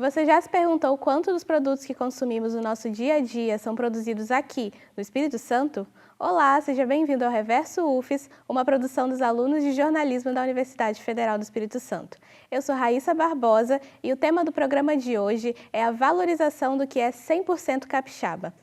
Você já se perguntou quanto dos produtos que consumimos no nosso dia a dia são produzidos aqui, no Espírito Santo? Olá, seja bem-vindo ao Reverso UFES, uma produção dos alunos de jornalismo da Universidade Federal do Espírito Santo. Eu sou Raíssa Barbosa e o tema do programa de hoje é a valorização do que é 100% capixaba.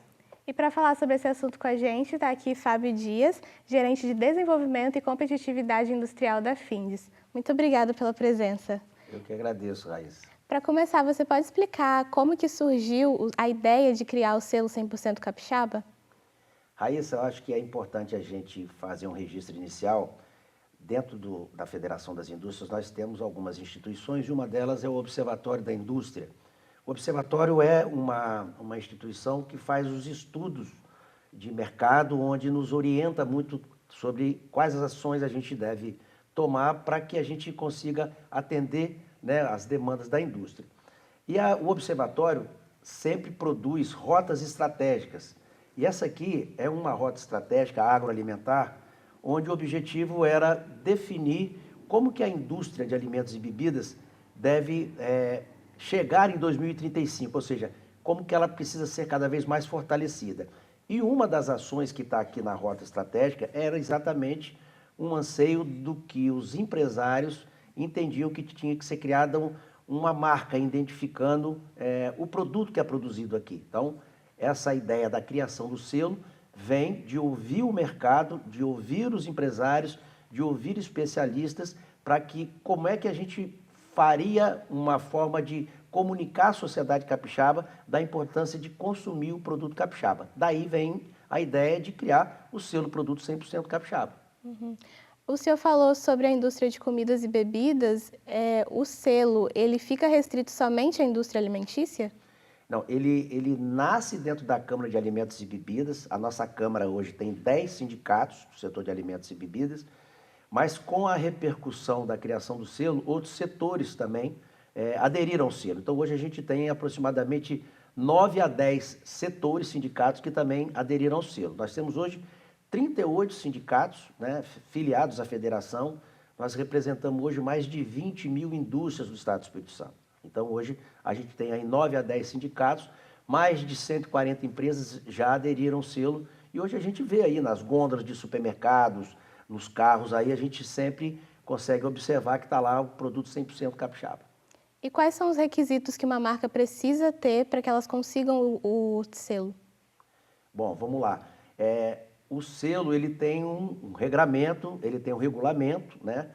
E para falar sobre esse assunto com a gente, está aqui Fábio Dias, gerente de Desenvolvimento e Competitividade Industrial da Findes. Muito obrigada pela presença. Eu que agradeço, Raíssa. Para começar, você pode explicar como que surgiu a ideia de criar o selo 100% capixaba? Raíssa, eu acho que é importante a gente fazer um registro inicial. Dentro da Federação das Indústrias, nós temos algumas instituições e uma delas é o Observatório da Indústria. O Observatório é uma instituição que faz os estudos de mercado, onde nos orienta muito sobre quais as ações a gente deve tomar para que a gente consiga atender, né, as demandas da indústria. E o Observatório sempre produz rotas estratégicas. E essa aqui é uma rota estratégica agroalimentar, onde o objetivo era definir como que a indústria de alimentos e bebidas deve chegar em 2035, ou seja, como que ela precisa ser cada vez mais fortalecida. E uma das ações que está aqui na rota estratégica era exatamente um anseio do que os empresários entendiam que tinha que ser criada uma marca identificando o produto que é produzido aqui. Então, essa ideia da criação do selo vem de ouvir o mercado, de ouvir os empresários, de ouvir especialistas, para que como é que a gente faria uma forma de comunicar à sociedade capixaba da importância de consumir o produto capixaba. Daí vem a ideia de criar o selo produto 100% capixaba. Uhum. O senhor falou sobre a indústria de comidas e bebidas. O selo, ele fica restrito somente à indústria alimentícia? Não, ele nasce dentro da Câmara de Alimentos e Bebidas. A nossa Câmara hoje tem 10 sindicatos do setor de alimentos e bebidas, mas com a repercussão da criação do selo, outros setores também aderiram ao selo. Então hoje a gente tem aproximadamente 9 a 10 setores, sindicatos que também aderiram ao selo. Nós temos hoje 38 sindicatos, né, filiados à federação. Nós representamos hoje mais de 20 mil indústrias do estado do Espírito Santo. Então hoje a gente tem aí 9 a 10 sindicatos, mais de 140 empresas já aderiram ao selo, e hoje a gente vê aí nas gôndolas de supermercados, nos carros, aí a gente sempre consegue observar que está lá o produto 100% capixaba. E quais são os requisitos que uma marca precisa ter para que elas consigam o selo? Bom, vamos lá. O selo ele tem um regramento, ele tem um regulamento, né?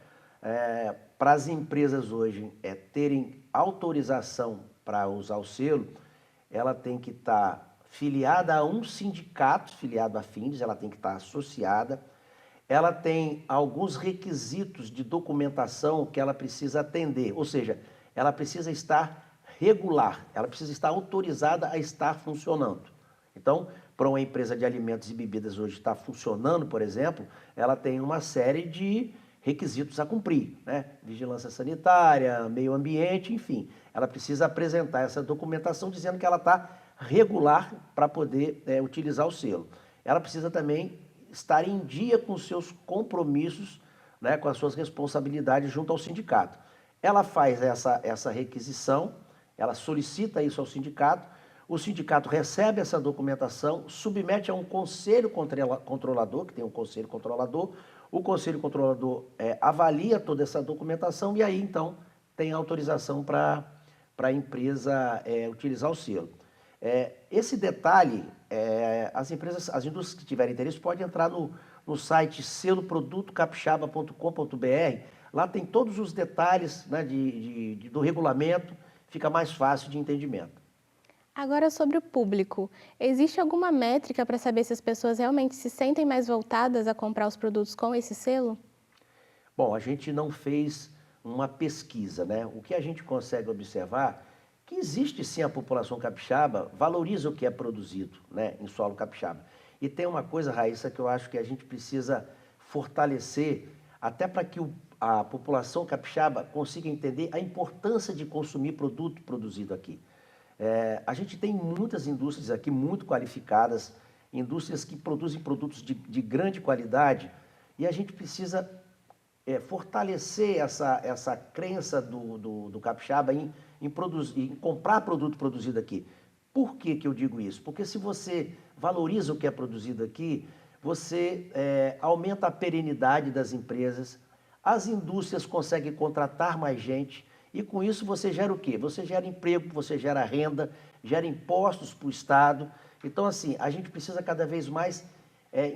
Para as empresas hoje terem autorização para usar o selo, ela tem que estar filiada a um sindicato, filiado à Findes, ela tem que estar associada. Ela tem alguns requisitos de documentação que ela precisa atender, ou seja, ela precisa estar regular, ela precisa estar autorizada a estar funcionando. Então, para uma empresa de alimentos e bebidas hoje estar funcionando, por exemplo, ela tem uma série de requisitos a cumprir, né? Vigilância sanitária, meio ambiente, enfim. Ela precisa apresentar essa documentação dizendo que ela está regular para poder utilizar o selo. Ela precisa também estar em dia com os seus compromissos, né, com as suas responsabilidades junto ao sindicato. Ela faz essa requisição, ela solicita isso ao sindicato, o sindicato recebe essa documentação, submete a um conselho controlador, que tem um conselho controlador, o conselho controlador avalia toda essa documentação e aí, então, tem autorização para a empresa utilizar o selo. Esse detalhe, as indústrias que tiverem interesse podem entrar no site seloprodutocapixaba.com.br. Lá tem todos os detalhes, né, do regulamento, fica mais fácil de entendimento. Agora, sobre o público, existe alguma métrica para saber se as pessoas realmente se sentem mais voltadas a comprar os produtos com esse selo? Bom, a gente não fez uma pesquisa, né? O que a gente consegue observar que existe sim a população capixaba valoriza o que é produzido, né, em solo capixaba. E tem uma coisa, Raíssa, que eu acho que a gente precisa fortalecer até para que a população capixaba consiga entender a importância de consumir produto produzido aqui. A gente tem muitas indústrias aqui muito qualificadas, indústrias que produzem produtos de grande qualidade, e a gente precisa fortalecer essa crença do capixaba em comprar produto produzido aqui. Por que que eu digo isso? Porque se você valoriza o que é produzido aqui, você aumenta a perenidade das empresas, as indústrias conseguem contratar mais gente e com isso você gera o quê? Você gera emprego, você gera renda, gera impostos para o Estado. Então, assim, a gente precisa cada vez mais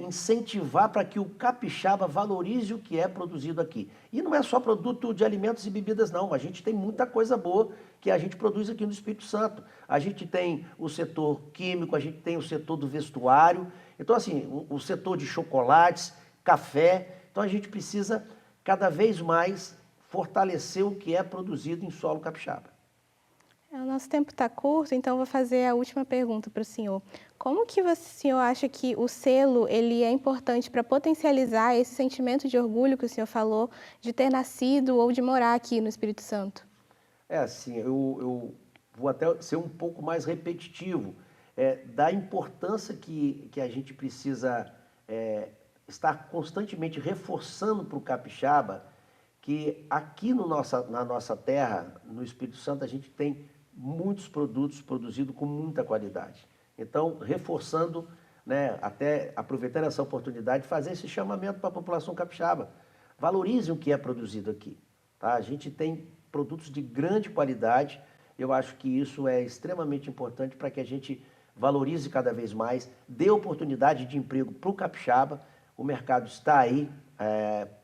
incentivar para que o capixaba valorize o que é produzido aqui. E não é só produto de alimentos e bebidas, não. A gente tem muita coisa boa que a gente produz aqui no Espírito Santo. A gente tem o setor químico, a gente tem o setor do vestuário. Então, assim, o setor de chocolates, café. Então, a gente precisa cada vez mais fortalecer o que é produzido em solo capixaba. O nosso tempo está curto, então vou fazer a última pergunta para o senhor. Como que o senhor acha que o selo ele é importante para potencializar esse sentimento de orgulho que o senhor falou de ter nascido ou de morar aqui no Espírito Santo? Assim, eu vou até ser um pouco mais repetitivo, da importância que a gente precisa estar constantemente reforçando para o capixaba, que aqui no na nossa terra, no Espírito Santo, a gente tem muitos produtos produzidos com muita qualidade. Então, reforçando, né, até aproveitando essa oportunidade, fazer esse chamamento para a população capixaba. Valorizem o que é produzido aqui. Tá? A gente tem produtos de grande qualidade. Eu acho que isso é extremamente importante para que a gente valorize cada vez mais, dê oportunidade de emprego para o capixaba. O mercado está aí,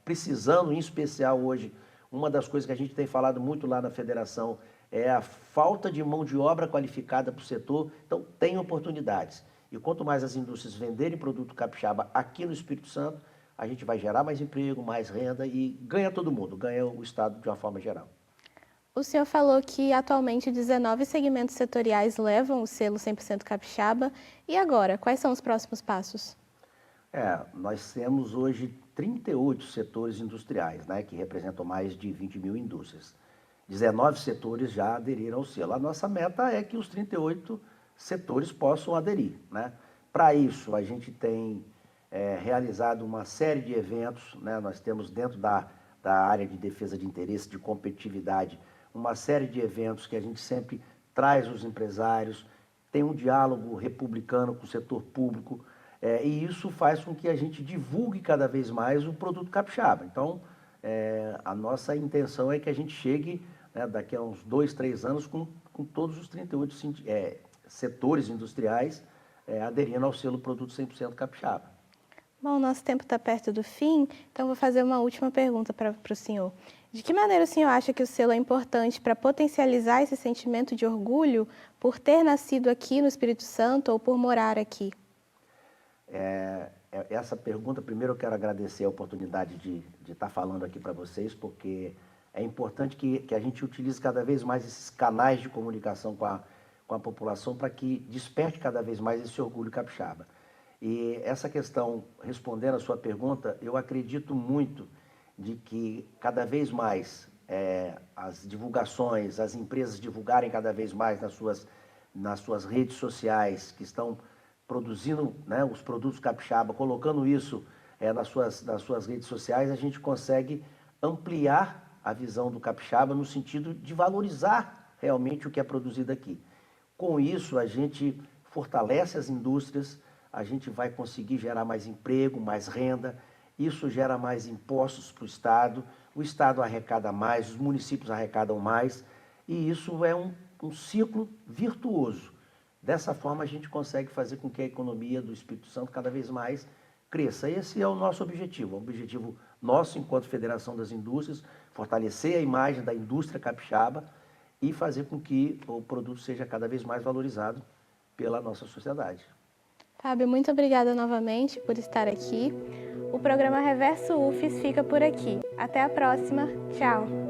precisando, em especial hoje, uma das coisas que a gente tem falado muito lá na federação é a falta de mão de obra qualificada para o setor. Então, tem oportunidades. E quanto mais as indústrias venderem produto capixaba aqui no Espírito Santo, a gente vai gerar mais emprego, mais renda e ganha todo mundo, ganha o Estado de uma forma geral. O senhor falou que atualmente 19 segmentos setoriais levam o selo 100% capixaba. E agora, quais são os próximos passos? Nós temos hoje 38 setores industriais, né, que representam mais de 20 mil indústrias. 19 setores já aderiram ao selo. A nossa meta é que os 38 setores possam aderir, né? Para isso, a gente tem realizado uma série de eventos, né? Nós temos dentro da área de defesa de interesse, de competitividade, uma série de eventos que a gente sempre traz os empresários, tem um diálogo republicano com o setor público, e isso faz com que a gente divulgue cada vez mais o produto capixaba. Então, a nossa intenção é que a gente chegue, né, daqui a uns 2, 3 anos com todos os 38 setores industriais aderindo ao selo Produto 100% Capixaba. Bom, nosso tempo está perto do fim, então vou fazer uma última pergunta para o senhor. De que maneira o senhor acha que o selo é importante para potencializar esse sentimento de orgulho por ter nascido aqui no Espírito Santo ou por morar aqui? Essa pergunta, primeiro eu quero agradecer a oportunidade de estar falando aqui para vocês, porque é importante que a gente utilize cada vez mais esses canais de comunicação com a população para que desperte cada vez mais esse orgulho capixaba. E essa questão, respondendo a sua pergunta, eu acredito muito de que cada vez mais as divulgações, as empresas divulgarem cada vez mais nas suas redes sociais, que estão produzindo, né, os produtos capixaba, colocando isso nas suas redes sociais, a gente consegue ampliar a visão do capixaba no sentido de valorizar realmente o que é produzido aqui. Com isso, a gente fortalece as indústrias, a gente vai conseguir gerar mais emprego, mais renda, isso gera mais impostos para o Estado arrecada mais, os municípios arrecadam mais, e isso é um ciclo virtuoso. Dessa forma, a gente consegue fazer com que a economia do Espírito Santo cada vez mais cresça. Esse é o nosso objetivo, nosso enquanto Federação das Indústrias, fortalecer a imagem da indústria capixaba e fazer com que o produto seja cada vez mais valorizado pela nossa sociedade. Fábio, muito obrigada novamente por estar aqui. O programa Reverso UFES fica por aqui. Até a próxima. Tchau!